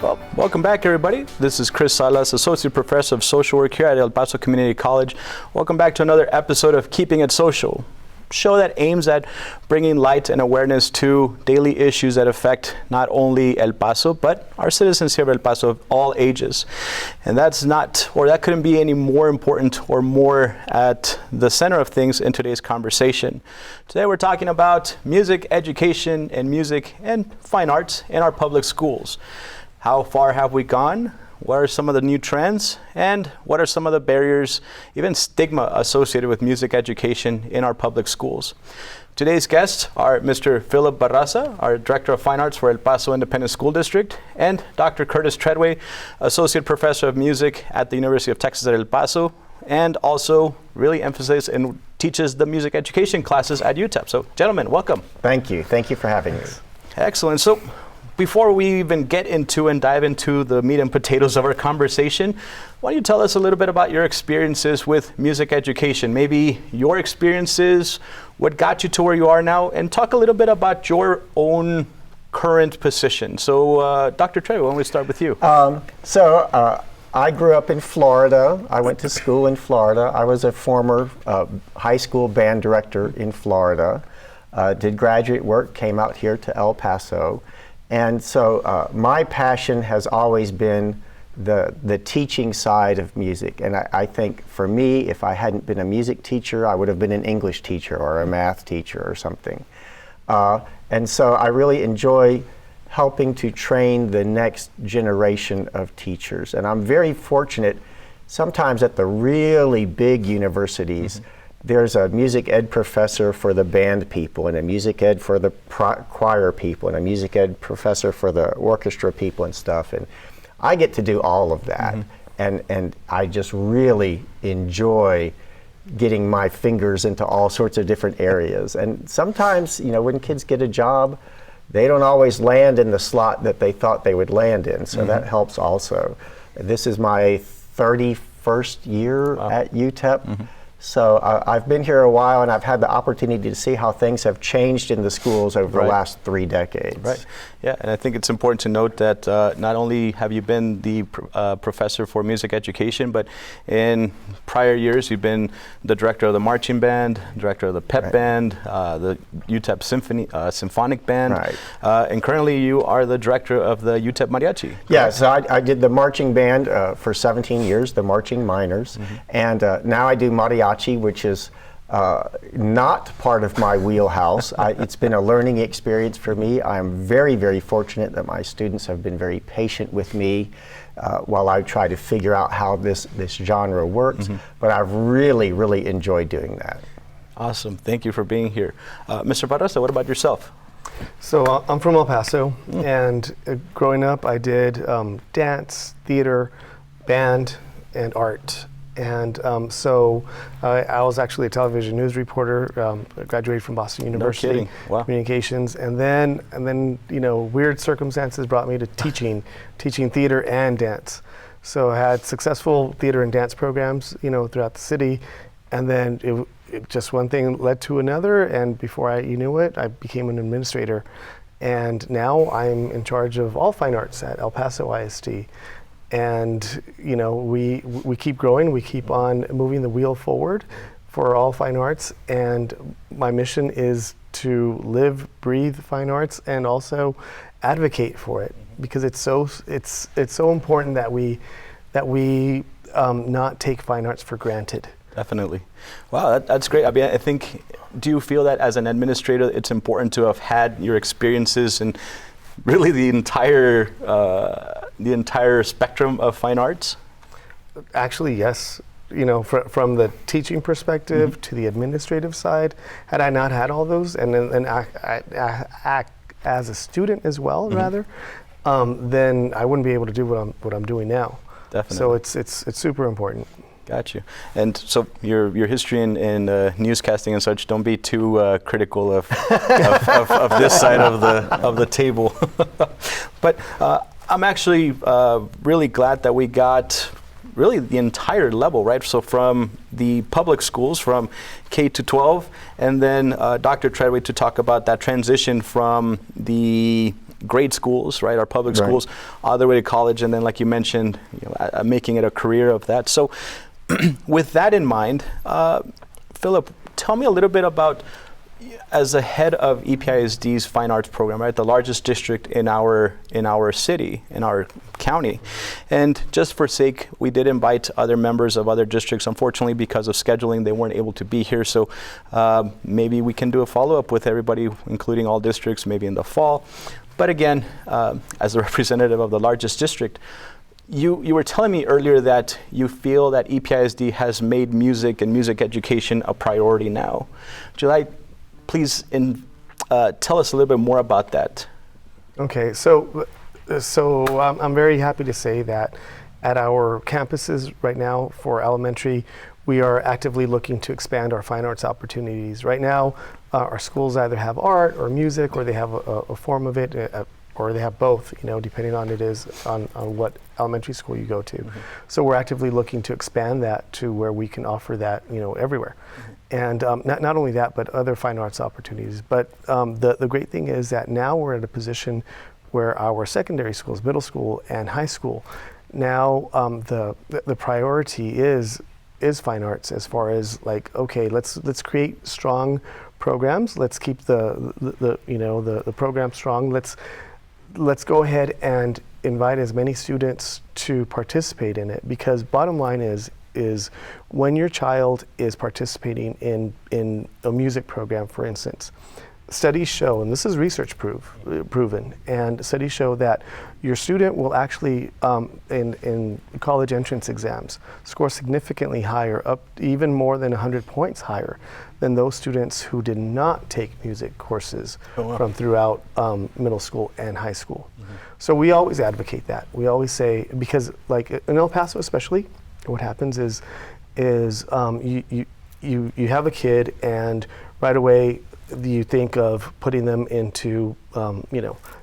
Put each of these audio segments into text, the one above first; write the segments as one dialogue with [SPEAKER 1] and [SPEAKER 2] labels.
[SPEAKER 1] Well, welcome back, everybody. This is Chris Salas, Associate Professor of Social Work here at El Paso Community College. Welcome back to another episode of Keeping It Social, a show that aims at bringing light and awareness to daily issues that affect not only El Paso, but our citizens here of El Paso of all ages. And that couldn't be any more important or more at the center of things in today's conversation. Today we're talking about music education and music and fine arts in our public schools. How far have we gone? What are some of the new trends? And what are some of the barriers, even stigma associated with music education in our public schools? Today's guests are Mr. Philip Barasa, our Director of Fine Arts for El Paso Independent School District, and Dr. Curtis Treadway, Associate Professor of Music at the University of Texas at El Paso, and also really emphasizes and teaches the music education classes at UTEP. So, gentlemen, welcome.
[SPEAKER 2] Thank you. Thank you for having me.
[SPEAKER 1] Excellent. So, before we even get into and dive into the meat and potatoes of our conversation, why don't you tell us a little bit about your experiences with music education? Maybe your experiences, what got you to where you are now, and talk a little bit about your own current position. So, Dr. Treadway, why don't we start with you?
[SPEAKER 2] I grew up in Florida. I went to school in Florida. I was a former high school band director in Florida. Did graduate work, came out here to El Paso. And so my passion has always been the teaching side of music. And I think for me, if I hadn't been a music teacher, I would have been an English teacher or a math teacher or something. And so I really enjoy helping to train the next generation of teachers. And I'm very fortunate, sometimes at the really big universities, there's a music ed professor for the band people, and a music ed for the choir people, and a music ed professor for the orchestra people and stuff. And I get to do all of that. And I just really enjoy getting my fingers into all sorts of different areas. And sometimes, you know, when kids get a job, they don't always land in the slot that they thought they would land in. So that helps also. This is my 31st year at UTEP. So I've been here a while, and I've had the opportunity to see how things have changed in the schools over the last 3 decades.
[SPEAKER 1] Right. Yeah, and I think it's important to note that not only have you been the professor for music education, but in prior years you've been the director of the marching band, director of the pep band, the UTEP symphonic band, and currently you are the director of the UTEP mariachi.
[SPEAKER 2] Yeah, so I did the marching band for 17 years, the marching minors, and now I do mariachi, which is not part of my wheelhouse. It's been a learning experience for me. I'm very, very fortunate that my students have been very patient with me while I try to figure out how this genre works. But I've really, really enjoyed doing that.
[SPEAKER 1] Awesome. Thank you for being here. Mr. Barasa, what about yourself?
[SPEAKER 3] So I'm from El Paso, and growing up I did dance, theater, band, and art. And so I was actually a television news reporter. Graduated from Boston University,
[SPEAKER 1] no kidding. Wow.
[SPEAKER 3] Communications, and then you know, weird circumstances brought me to teaching theater and dance. So I had successful theater and dance programs, you know, throughout the city, and then it just one thing led to another, and before you knew it, I became an administrator, and now I'm in charge of all fine arts at El Paso ISD. And you know, we keep growing, we keep on moving the wheel forward for all fine arts, and my mission is to live, breathe fine arts, and also advocate for it, because it's so important that we not take fine arts for granted.
[SPEAKER 1] Definitely. Wow, that's great. I mean, I think, do you feel that as an administrator it's important to have had your experiences and really the entire spectrum of fine arts?
[SPEAKER 3] Actually, yes. You know, from the teaching perspective to the administrative side, had I not had all those, and then act as a student as well, rather, then I wouldn't be able to do what I'm doing now.
[SPEAKER 1] Definitely.
[SPEAKER 3] So it's super important.
[SPEAKER 1] Got you. And so your history in newscasting and such, don't be too critical of this side of the table. But I'm actually really glad that we got really the entire level, right? So from the public schools, from K to 12, and then Dr. Treadway to talk about that transition from the grade schools, right, our public
[SPEAKER 2] Right.
[SPEAKER 1] schools, all the way to college, and then, like you mentioned, making it a career of that. So, with that in mind, Philip, tell me a little bit about, as the head of EPISD's Fine Arts program, right, the largest district in our city, in our county. And just for sake, we did invite other members of other districts. Unfortunately, because of scheduling, they weren't able to be here. So maybe we can do a follow-up with everybody, including all districts, maybe in the fall. But again, as the representative of the largest district, you were telling me earlier that you feel that EPISD has made music and music education a priority now. Would you like, please tell us a little bit more about that?
[SPEAKER 3] Okay, so I'm very happy to say that at our campuses right now for elementary, we are actively looking to expand our fine arts opportunities. Right now, our schools either have art or music, or they have a form of it, or they have both, depending on on what elementary school you go to. Mm-hmm. So we're actively looking to expand that to where we can offer that, everywhere. Mm-hmm. And not only that, but other fine arts opportunities. But the great thing is that now we're at a position where our secondary schools, middle school and high school, now the priority is fine arts, as far as like, okay, let's create strong programs. Let's keep the program strong. Let's go ahead and invite as many students to participate in it, because bottom line is when your child is participating in a music program, for instance, studies show, and this is research proven, and studies show that your student will actually, in college entrance exams, score significantly higher, up even more than 100 points higher than those students who did not take music courses from throughout middle school and high school. Mm-hmm. So we always advocate that. We always say, because like in El Paso especially, what happens is you have a kid, and right away you think of putting them into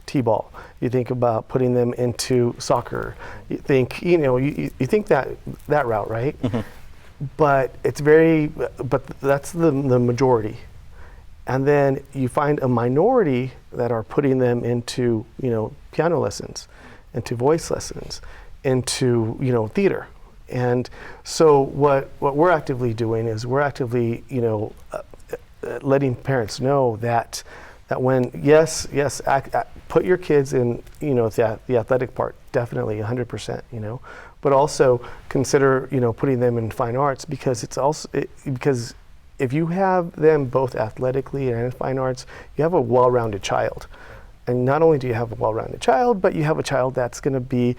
[SPEAKER 3] t-ball. You think about putting them into soccer. You think you think that route, right? Mm-hmm. But that's the majority. And then you find a minority that are putting them into piano lessons, into voice lessons, into theater. And so what we're actively doing is we're actively letting parents know that when put your kids in the athletic part, definitely 100%, but also consider putting them in fine arts, because it's also because if you have them both athletically and in fine arts, you have a well-rounded child. And not only do you have a well-rounded child, but you have a child that's going to be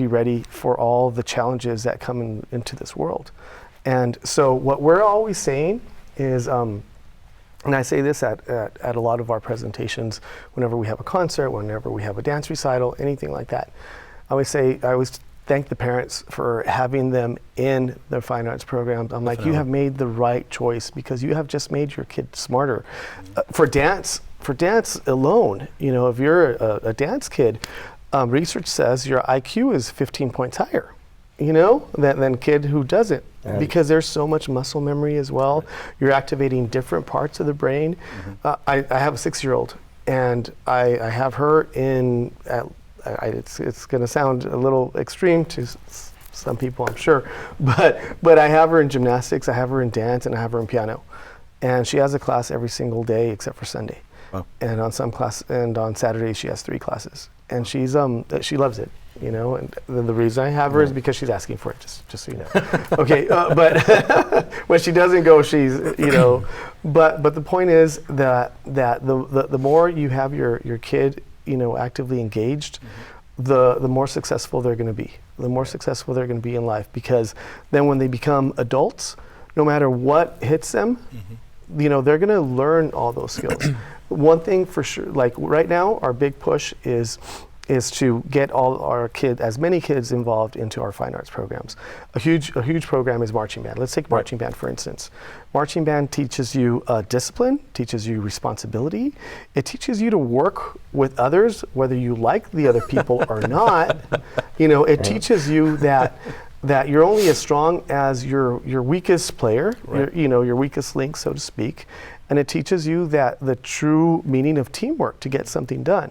[SPEAKER 3] ready for all the challenges that come into this world. And so what we're always saying is, and I say this at a lot of our presentations, whenever we have a concert, whenever we have a dance recital, anything like that, I always thank the parents for having them in their fine arts programs. I'm like, you have made the right choice, because you have just made your kid smarter. For dance alone, if you're a dance kid, research says your IQ is 15 points higher, than kid who doesn't, because there's so much muscle memory as well. You're activating different parts of the brain. Mm-hmm. I have a 6-year-old, and I have her in. It's going to sound a little extreme to some people, I'm sure, but I have her in gymnastics, I have her in dance, and I have her in piano, and she has a class every single day except for Sunday. Wow. And on Saturdays she has 3 classes, and she loves it, and the reason I have her is because she's asking for it, just so you know. Okay, but when she doesn't go, she's, but the point is that the more you have your kid, actively engaged, mm-hmm. the more successful they're going to be. The more successful they're going to be in life, because then when they become adults, no matter what hits them, mm-hmm. They're going to learn all those skills. One thing for sure, like right now, our big push is to get as many kids involved into our fine arts programs. A huge program is marching band. Let's take marching band, for instance. Marching band teaches you discipline, teaches you responsibility. It teaches you to work with others, whether you like the other people or not. It teaches you that you're only as strong as your weakest player, your weakest link, so to speak. and it teaches you that the true meaning of teamwork to get something done.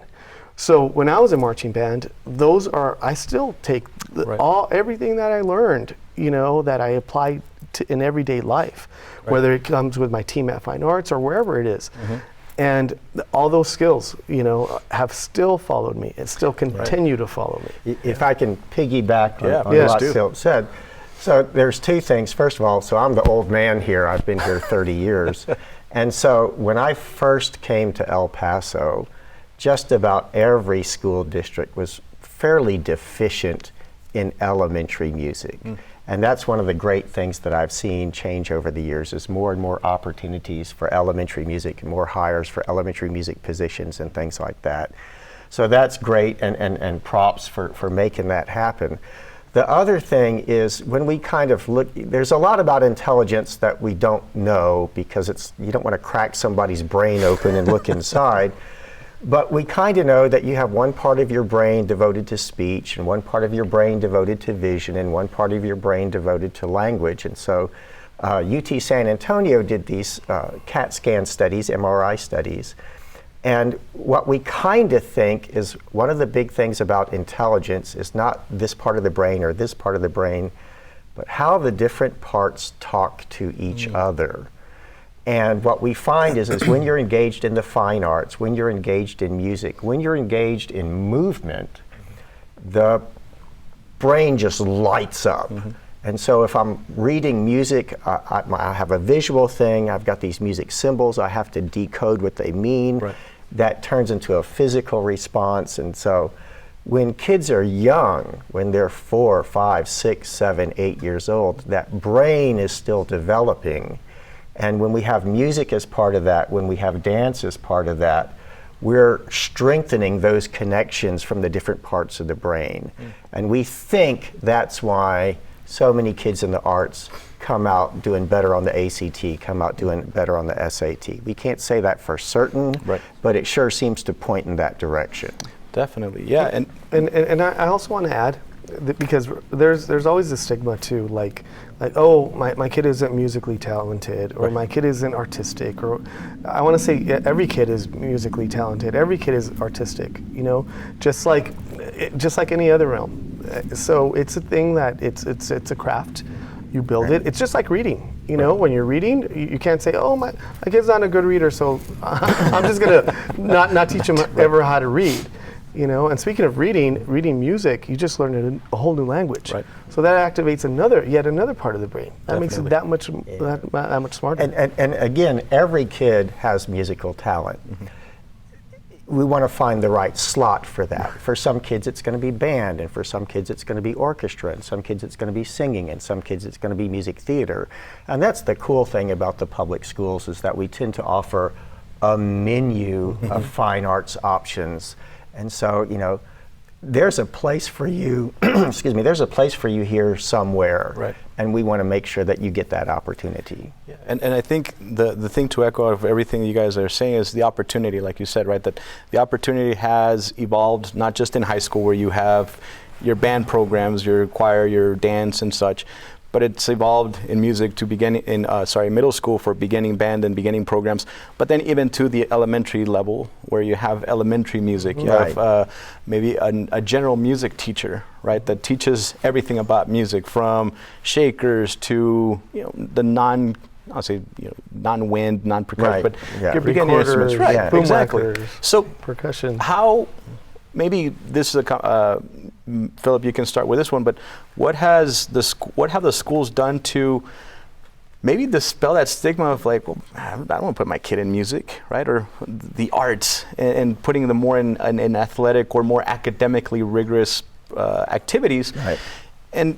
[SPEAKER 3] So when I was in marching band, I still take everything that I learned, that I apply in everyday life, whether it comes with my team at Fine Arts or wherever it is. And all those skills, have still followed me and still continue to follow me.
[SPEAKER 2] If I can piggyback on what Sil said. So there's two things. First of all, so I'm the old man here. I've been here 30 years. And so when I first came to El Paso, just about every school district was fairly deficient in elementary music. And that's one of the great things that I've seen change over the years, is more and more opportunities for elementary music, and more hires for elementary music positions and things like that. So that's great, and props for making that happen. The other thing is, when we kind of look, there's a lot about intelligence that we don't know, because you don't want to crack somebody's brain open and look inside. But we kind of know that you have one part of your brain devoted to speech, and one part of your brain devoted to vision, and one part of your brain devoted to language. And so UT San Antonio did these CAT scan studies, MRI studies. And what we kind of think is one of the big things about intelligence is not this part of the brain or this part of the brain, but how the different parts talk to each other. And what we find is when you're engaged in the fine arts, when you're engaged in music, when you're engaged in movement, the brain just lights up. And so if I'm reading music, I have a visual thing, I've got these music symbols, I have to decode what they mean. That turns into a physical response. And so when kids are young, when they're 4, 5, 6, 7, 8 years old, that brain is still developing. And when we have music as part of that, when we have dance as part of that, we're strengthening those connections from the different parts of the brain. And we think that's why so many kids in the arts come out doing better on the ACT, come out doing better on the SAT. We can't say that for certain, but it sure seems to point in that direction.
[SPEAKER 1] Definitely, yeah.
[SPEAKER 3] And I also want to add, because there's always a stigma too, like oh, my kid isn't musically talented, or my kid isn't artistic, or I want to say every kid is musically talented, every kid is artistic, just like any other realm. So it's a thing that it's a craft. You build it. It's just like reading. When you're reading, you can't say, oh, my kid's not a good reader, so I'm just gonna not teach him ever how to read. And speaking of reading music, you just learned a whole new language. So that activates yet another part of the brain. That makes it that much smarter.
[SPEAKER 2] And again, every kid has musical talent. We want to find the right slot for that. For some kids, it's going to be band, and for some kids, it's going to be orchestra, and some kids, it's going to be singing, and some kids, it's going to be music theater. And that's the cool thing about the public schools, is that we tend to offer a menu of fine arts options. And so, there's a place for you, there's a place for you here somewhere. And we want to make sure that you get that opportunity.
[SPEAKER 1] Yeah. And I think the thing to echo of everything you guys are saying is the opportunity, like you said, that the opportunity has evolved, not just in high school where you have your band programs, your choir, your dance and such, but it's evolved in music to middle school for beginning band and beginning programs, but then even to the elementary level where you have elementary music. You have maybe a general music teacher, that teaches everything about music, from shakers to the non-wind, non-percussion, but your beginning instruments. Exactly. So
[SPEAKER 3] percussion.
[SPEAKER 1] How, maybe this is Philip, you can start with this one, but what have the schools done to maybe dispel that stigma of I don't want to put my kid in music, or the arts, and putting them more in athletic or more academically rigorous activities, and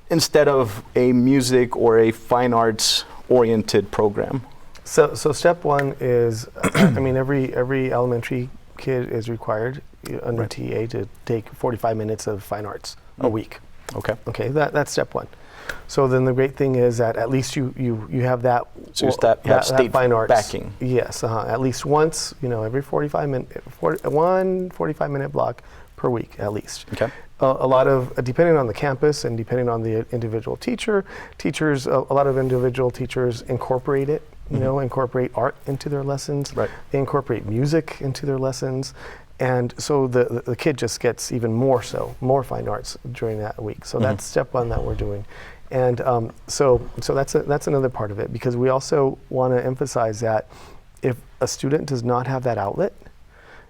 [SPEAKER 1] instead of a music or a fine arts oriented program?
[SPEAKER 3] So step one is, every elementary kid is required under TA to take 45 minutes of fine arts a week. Okay, that's step one. So then the great thing is that at least you have that.
[SPEAKER 1] So that state fine arts backing.
[SPEAKER 3] Yes, at least once, every 45 minute block per week at least.
[SPEAKER 1] Okay.
[SPEAKER 3] A lot of, depending on the campus and depending on the individual teachers, a lot of individual teachers incorporate it you know, incorporate art into their lessons.
[SPEAKER 1] Right.
[SPEAKER 3] They incorporate music into their lessons. And so the kid just gets even more fine arts during that week. So that's step one that we're doing. And so that's another part of it, because we also want to emphasize that if a student does not have that outlet,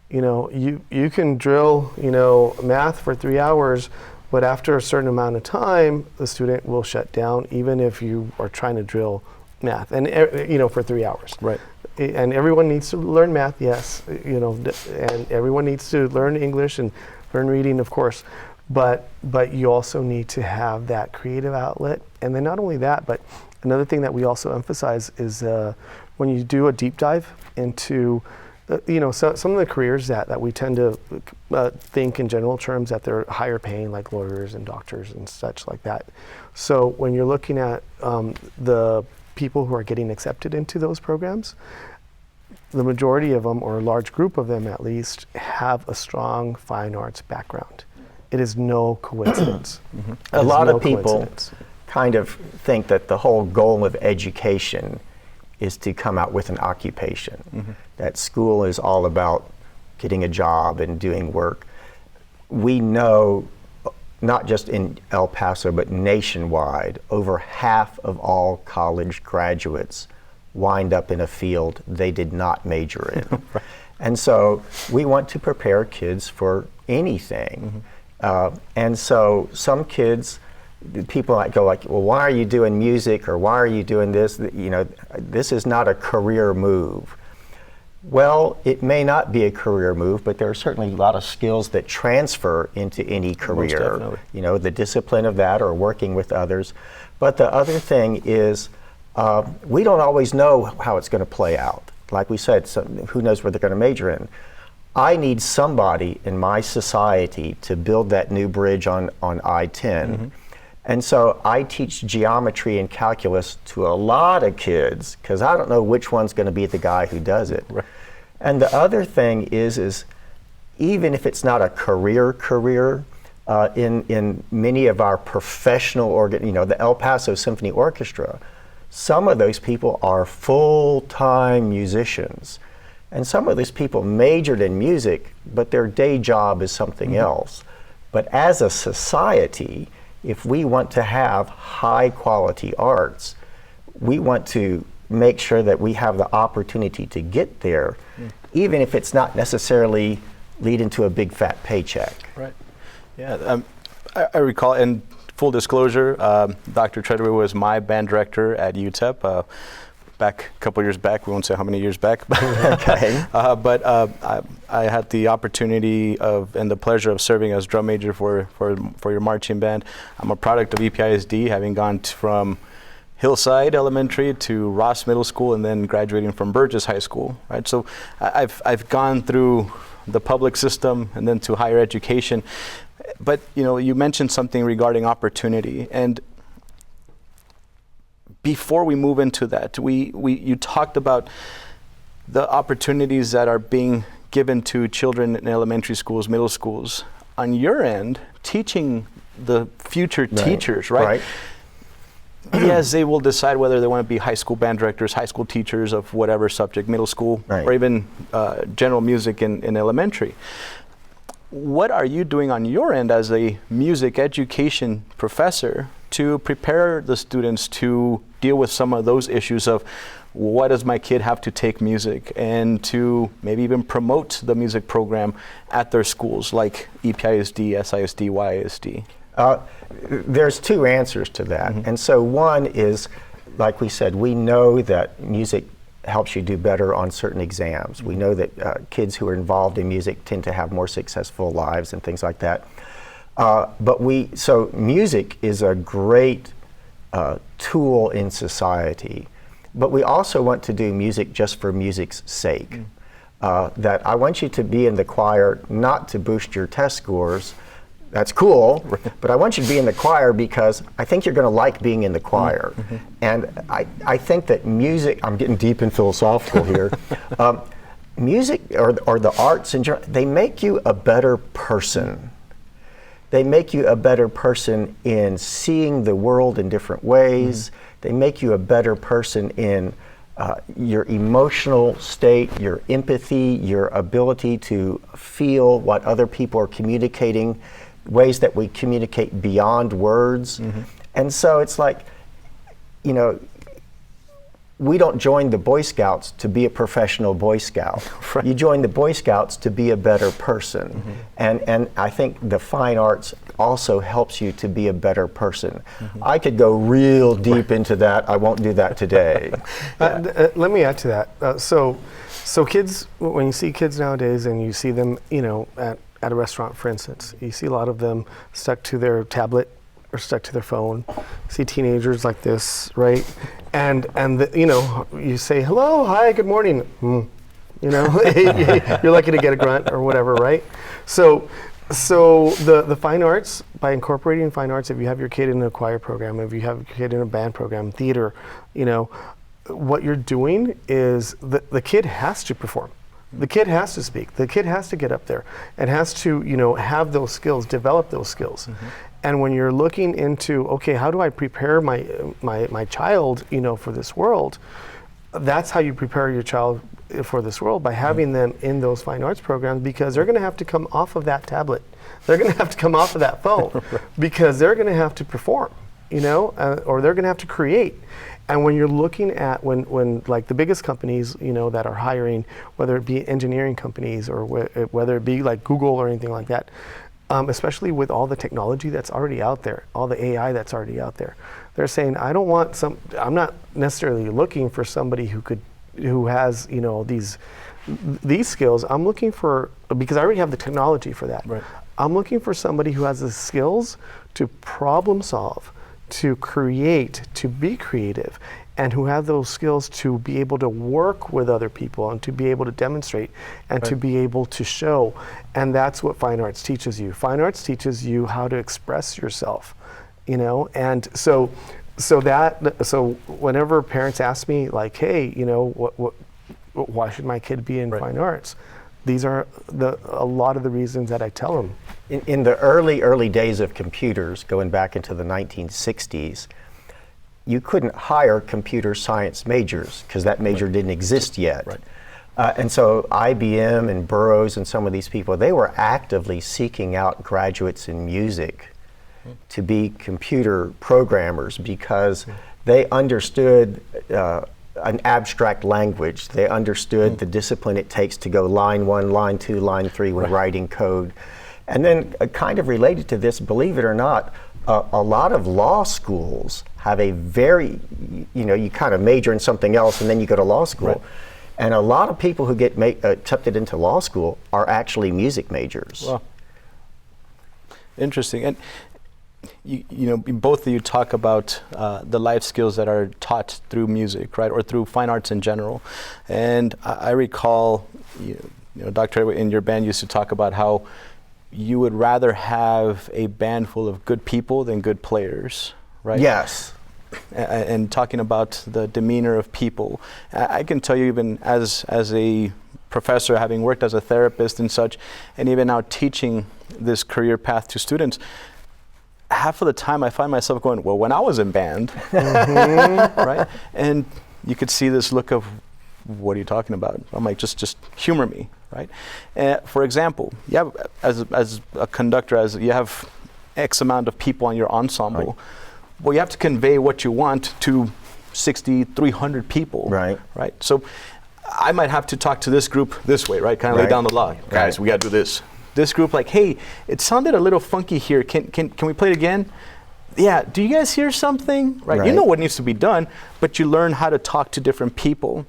[SPEAKER 3] you know, you can drill, you know, math for 3 hours, but after a certain amount of time, the student will shut down, even if you are trying to drill math, and you know, for 3 hours.
[SPEAKER 1] Right.
[SPEAKER 3] And everyone needs to learn math, yes, you know, and everyone needs to learn English and learn reading, of course, but you also need to have that creative outlet. And then not only that, but another thing that we also emphasize is when you do a deep dive into you know, some of the careers that we tend to think in general terms that they're higher paying, like lawyers and doctors and such like that. So when you're looking at the people who are getting accepted into those programs, the majority of them, or a large group of them at least, have a strong fine arts background. It is no coincidence.
[SPEAKER 2] A lot of people kind of think that the whole goal of education is to come out with an occupation, that school is all about getting a job and doing work. We know, not just in El Paso, but nationwide, over half of all college graduates wind up in a field they did not major in.
[SPEAKER 1] Right.
[SPEAKER 2] And so we want to prepare kids for anything. And so some kids, people might go like, well, why are you doing music, or why are you doing this? You know, this is not a career move. Well, it may not be a career move, but there are certainly a lot of skills that transfer into any career. You know, the discipline of that, or working with others. But the other thing is, we don't always know how it's going to play out. Like we said, who knows what they're going to major in. I need somebody in my society to build that new bridge on I-10. And so I teach geometry and calculus to a lot of kids, because I don't know which one's going to be the guy who does it. Right. And the other thing is even if it's not a career, in many of our professional you know, the El Paso Symphony Orchestra, some of those people are full-time musicians. And some of those people majored in music, but their day job is something else. But as a society, if we want to have high quality arts, we want to make sure that we have the opportunity to get there, even if it's not necessarily leading to a big fat paycheck.
[SPEAKER 1] Right. Yeah. I recall, in full disclosure, Dr. Treadway was my band director at UTEP. Back a couple years back, we won't say how many years back, but
[SPEAKER 2] okay.
[SPEAKER 1] I had the opportunity and the pleasure of serving as drum major for your marching band. I'm a product of EPISD, having gone from Hillside Elementary to Ross Middle School, and then graduating from Burgess High School. Right, so I've gone through the public system and then to higher education. But you know, you mentioned something regarding opportunity, and before we move into that, you talked about the opportunities that are being given to children in elementary schools, middle schools. On your end, teaching the future teachers, right? Yes, they will decide whether they want to be high school band directors, high school teachers of whatever subject, middle school, or even general music in elementary. What are you doing on your end as a music education professor to prepare the students to deal with some of those issues of what does my kid have to take music, and to maybe even promote the music program at their schools like EPISD, SISD, YISD?
[SPEAKER 2] There's two answers to that. And so one is, like we said, we know that music helps you do better on certain exams. We know that kids who are involved in music tend to have more successful lives and things like that. So music is a great tool in society, but we also want to do music just for music's sake. That I want you to be in the choir not to boost your test scores. That's cool, but I want you to be in the choir because I think you're going to like being in the choir. And I think that music, I'm getting deep and philosophical here, music or the arts in general, they make you a better person. They make you a better person in seeing the world in different ways. They make you a better person in your emotional state, your empathy, your ability to feel what other people are communicating, ways that we communicate beyond words. And so it's like, you know, we don't join the Boy Scouts to be a professional Boy Scout.
[SPEAKER 1] Right.
[SPEAKER 2] You join the Boy Scouts to be a better person. And I think the fine arts also helps you to be a better person. I could go real deep into that. I won't do that today.
[SPEAKER 3] Let me add to that. So kids, when you see kids nowadays and you see them, you know, at a restaurant, for instance, you see a lot of them stuck to their tablet or stuck to their phone. You see teenagers like this, right? And you know, you say, hello, hi, good morning. You know, you're lucky to get a grunt or whatever, right? So the fine arts, by incorporating fine arts, if you have your kid in a choir program, if you have your kid in a band program, theater, you know, what you're doing is the kid has to perform. The kid has to speak. The kid has to get up there and has to, you know, have those skills, develop those skills. And when you're looking into, okay, how do I prepare my child, you know, for this world? That's how you prepare your child for this world, by having them in those fine arts programs, because they're going to have to come off of that tablet. They're going to have to come off of that phone because they're going to have to perform, you know, or they're going to have to create. And when you're looking at when like the biggest companies, you know, that are hiring, whether it be engineering companies or whether it be like Google or anything like that, especially with all the technology that's already out there, all the AI that's already out there, they're saying, I'm not necessarily looking for somebody who has, you know, these skills. I'm looking for, because I already have the technology for that.
[SPEAKER 1] Right.
[SPEAKER 3] I'm looking for somebody who has the skills to problem solve, to create, to be creative, and who have those skills to be able to work with other people and to be able to demonstrate and to be able to show. And that's what fine arts teaches you. Fine arts teaches you how to express yourself, you know? And so whenever parents ask me, like, hey, you know, why should my kid be in fine arts? These are a lot of the reasons that I tell them.
[SPEAKER 2] In the early days of computers, going back into the 1960s, you couldn't hire computer science majors because that major didn't exist yet.
[SPEAKER 1] Right.
[SPEAKER 2] And so IBM and Burroughs and some of these people, they were actively seeking out graduates in music to be computer programmers because they understood an abstract language. They understood the discipline it takes to go line 1, line 2, line 3 when writing code. And then kind of related to this, believe it or not, a lot of law schools have a very, you know, you kind of major in something else and then you go to law school.
[SPEAKER 1] Right.
[SPEAKER 2] And a lot of people who get accepted into law school are actually music majors.
[SPEAKER 1] Wow. Interesting. And you know, both of you talk about the life skills that are taught through music, right, or through fine arts in general. And I recall, you know, Dr. Treadway, in your band used to talk about how you would rather have a band full of good people than good players, right?
[SPEAKER 2] Yes.
[SPEAKER 1] And talking about the demeanor of people, I can tell you, even as a professor, having worked as a therapist and such, and even now teaching this career path to students, half of the time I find myself going, well, when I was in band, right? And you could see this look of, what are you talking about? I'm like, just humor me, right? For example, you have, as a conductor, as you have X amount of people on your ensemble,
[SPEAKER 2] right.
[SPEAKER 1] Well, you have to convey what you want to 60, 300 people,
[SPEAKER 2] right?
[SPEAKER 1] So I might have to talk to this group this way, right? Kind of lay down the law. Guys, we got to do this. This group, like, hey, it sounded a little funky here. Can we play it again? Yeah, do you guys hear something? Right. You know what needs to be done, but you learn how to talk to different people.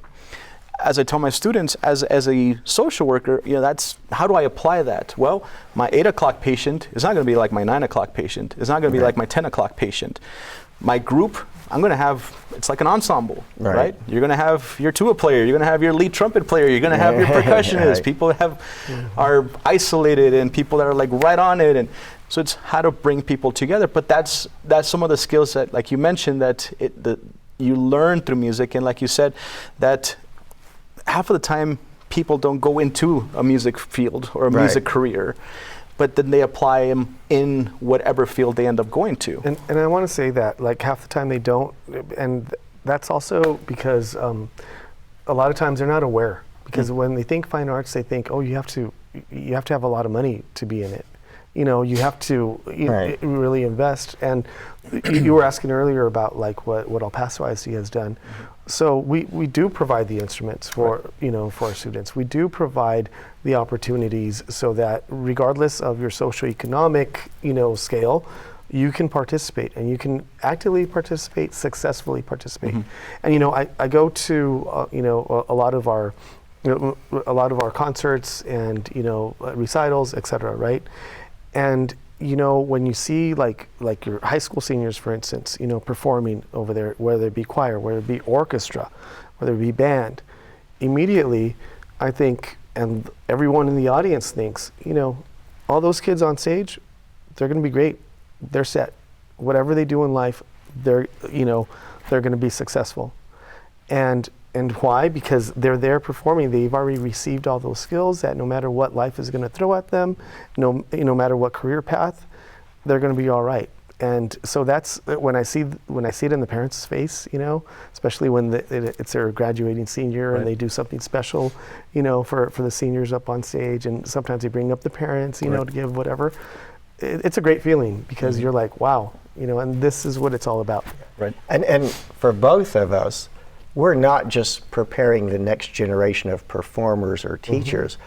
[SPEAKER 1] As I tell my students, as a social worker, you know, that's, how do I apply that? Well, my 8 o'clock patient is not going to be like my 9 o'clock patient. It's not going to be like my 10 o'clock patient. My group, I'm going to have, it's like an ensemble, right? You're going to have your tuba player, you're going to have your lead trumpet player, you're going to have your percussionist, people that are isolated and people that are like right on it. And so it's how to bring people together. But that's some of the skills that, like you mentioned, that you learn through music. And like you said, that half of the time people don't go into a music field or a music career, but then they apply them in whatever field they end up going to.
[SPEAKER 3] And I want to say that, like, half the time they don't, and that's also because a lot of times they're not aware. Because when they think fine arts, they think, oh, you have to have a lot of money to be in it. You have to really invest. And you were asking earlier about like what El Paso ISD has done. So we do provide the instruments for for our students. We do provide the opportunities so that regardless of your socioeconomic scale, you can participate, and you can actively participate, successfully participate. And I go to a lot of our concerts and recitals, etc. Right, and when you see like your high school seniors, for instance, performing over there, whether it be choir, whether it be orchestra, whether it be band, immediately I think, and everyone in the audience thinks, all those kids on stage, they're going to be great. They're set. Whatever they do in life, they're going to be successful. And why? Because they're there performing. They've already received all those skills that no matter what life is going to throw at them, no matter what career path, they're going to be all right. And so that's when I see it in the parents' face, especially when it's their graduating senior and they do something special, for the seniors up on stage, and sometimes they bring up the parents, to give whatever. It's a great feeling because you're like, wow, and this is what it's all about.
[SPEAKER 1] Right.
[SPEAKER 2] And for both of us, we're not just preparing the next generation of performers or teachers,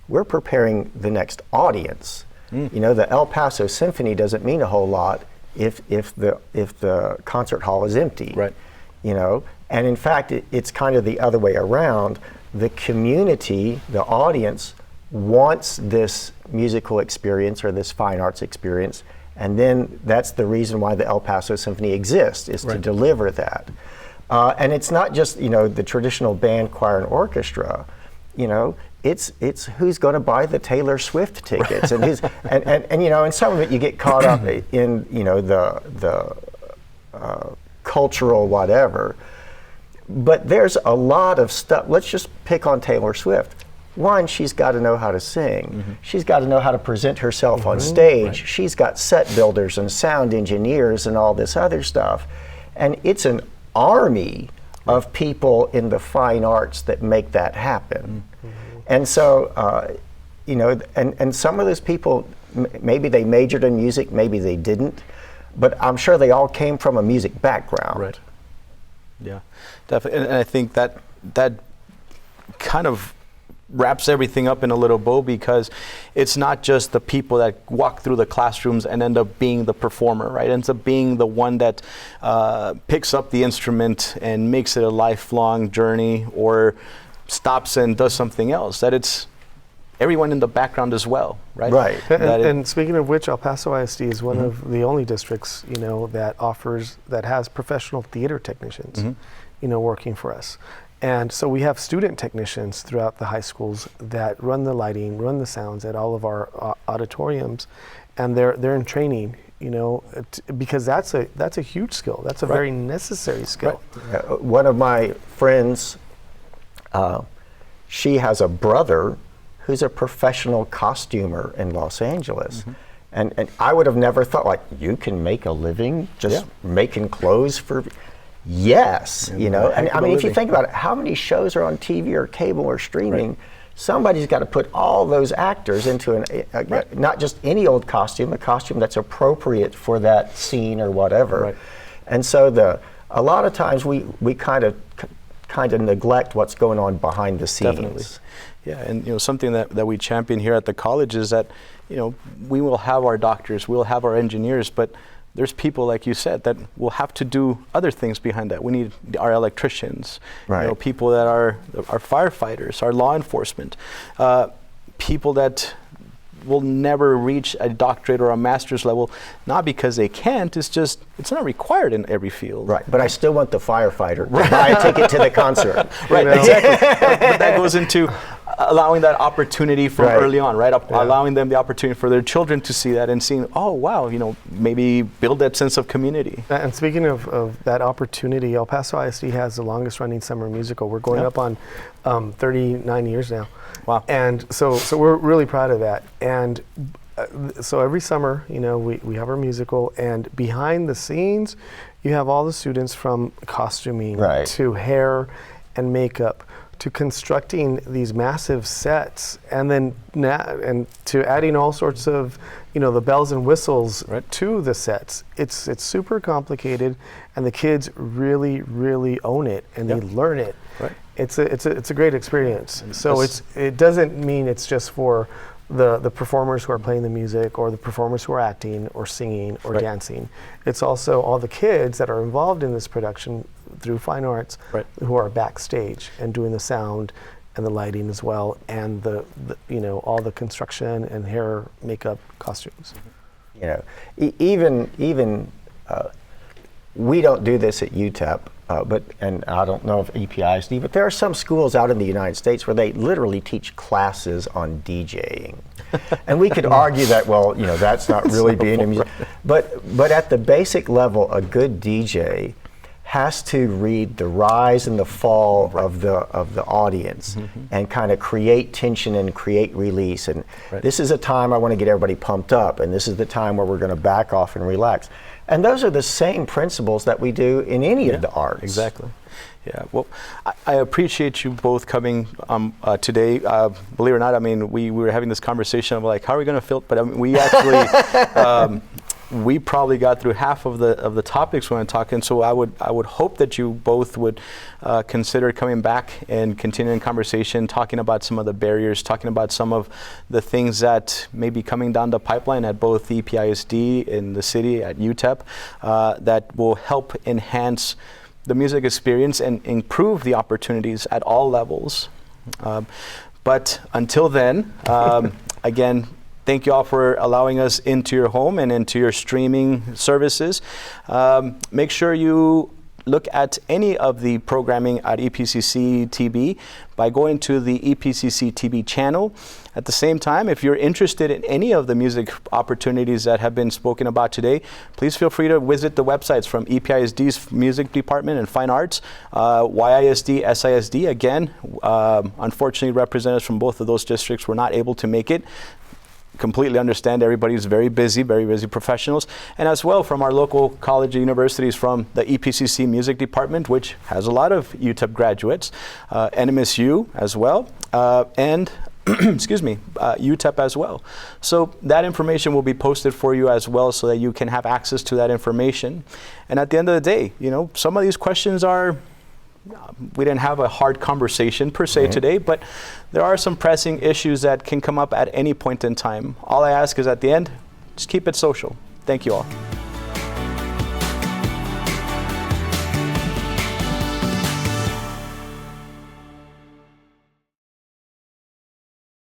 [SPEAKER 2] we're preparing the next audience. The El Paso Symphony doesn't mean a whole lot if the concert hall is empty.
[SPEAKER 1] Right.
[SPEAKER 2] And in fact, it's kind of the other way around. The community, the audience, wants this musical experience or this fine arts experience, and then that's the reason why the El Paso Symphony exists, is to deliver that. And it's not just the traditional band, choir, and orchestra. It's who's going to buy the Taylor Swift tickets, and who's and some of it you get caught up in the cultural whatever. But there's a lot of stuff. Let's just pick on Taylor Swift. One, she's got to know how to sing. She's got to know how to present herself on stage. She's got set builders and sound engineers and all this other stuff. And it's an army of people in the fine arts that make that happen. And so, and some of those people, maybe they majored in music, maybe they didn't, but I'm sure they all came from a music background.
[SPEAKER 1] Right. Yeah, definitely. And I think that kind of wraps everything up in a little bow, because it's not just the people that walk through the classrooms and end up being the performer, right? Ends up being the one that picks up the instrument and makes it a lifelong journey, or stops and does something else. That it's everyone in the background as well, right?
[SPEAKER 2] Right.
[SPEAKER 3] And speaking of which, El Paso ISD is one of the only districts, that has professional theater technicians, working for us. And so we have student technicians throughout the high schools that run the lighting, run the sounds at all of our auditoriums, and they're in training, because that's a huge skill. That's a very necessary skill.
[SPEAKER 2] Right. One of my friends, she has a brother who's a professional costumer in Los Angeles. And I would have never thought, like, you can make a living just making clothes for... Yes, and I mean, if you think about it, how many shows are on TV or cable or streaming? Somebody's got to put all those actors into not just any old costume, a costume that's appropriate for that scene or whatever. And so a lot of times we kind of neglect what's going on behind the scenes.
[SPEAKER 1] Definitely. Yeah, and something that we champion here at the college is that we will have our doctors, we'll have our engineers, but there's people, like you said, that will have to do other things behind that. We need our electricians, people that are firefighters, our law enforcement, people that will never reach a doctorate or a master's level, not because they can't, it's not required in every field.
[SPEAKER 2] Right, but I still want the firefighter to buy a ticket to the concert.
[SPEAKER 1] Exactly. But that goes into allowing that opportunity from early on, allowing them the opportunity for their children to see that and seeing, oh wow, maybe build that sense of community.
[SPEAKER 3] And speaking of that opportunity, El Paso ISD has the longest running summer musical. We're going up on 39 years now.
[SPEAKER 1] Wow.
[SPEAKER 3] And so we're really proud of that. And so every summer, we have our musical, and behind the scenes, you have all the students from costuming
[SPEAKER 2] Right.
[SPEAKER 3] to hair and makeup to constructing these massive sets, and then and to adding all sorts of, the bells and whistles
[SPEAKER 1] Right.
[SPEAKER 3] to the sets. It's super complicated, and the kids really, really own it, and they learn it.
[SPEAKER 1] Right.
[SPEAKER 3] It's a great experience. So
[SPEAKER 1] That's-
[SPEAKER 3] it doesn't mean it's just for the performers who are playing the music, or the performers who are acting or singing or
[SPEAKER 1] Right.
[SPEAKER 3] dancing. It's also all the kids that are involved in this production through fine arts,
[SPEAKER 1] Right.
[SPEAKER 3] who are backstage and doing the sound and the lighting as well, and the all the construction and hair, makeup, costumes.
[SPEAKER 2] Even we don't do this at UTEP, and I don't know if EPISD, but there are some schools out in the United States where they literally teach classes on DJing. And we could argue that, that's not really being a music. But at the basic level, a good DJ has to read the rise and the fall of the audience, and kind of create tension and create release. And this is a time I want to get everybody pumped up, and this is the time where we're going to back off and relax. And those are the same principles that we do in any of the arts.
[SPEAKER 1] Exactly. Yeah. Well, I appreciate you both coming today. Believe it or not, I mean, we were having this conversation of like, how are we going to filter? But I mean, we actually we probably got through half of the topics we want to talk in. So I would hope that you both would consider coming back and continuing conversation, talking about some of the barriers, talking about some of the things that may be coming down the pipeline at both the EPISD in the city, at UTEP, that will help enhance the music experience and improve the opportunities at all levels. But until then, again, thank you all for allowing us into your home and into your streaming services. Make sure you look at any of the programming at EPCC TV by going to the EPCC TV channel. At the same time, if you're interested in any of the music opportunities that have been spoken about today, please feel free to visit the websites from EPISD's Music Department and Fine Arts, YISD, SISD. Again, unfortunately, representatives from both of those districts were not able to make it. Completely understand, everybody's very busy professionals. And as well from our local college and universities, from the EPCC Music Department, which has a lot of UTEP graduates, NMSU as well, and excuse me, UTEP as well. So that information will be posted for you as well, so that you can have access to that information. And at the end of the day, some of these questions are, we didn't have a hard conversation per se today, but there are some pressing issues that can come up at any point in time. All I ask is at the end, just keep it social. Thank you all.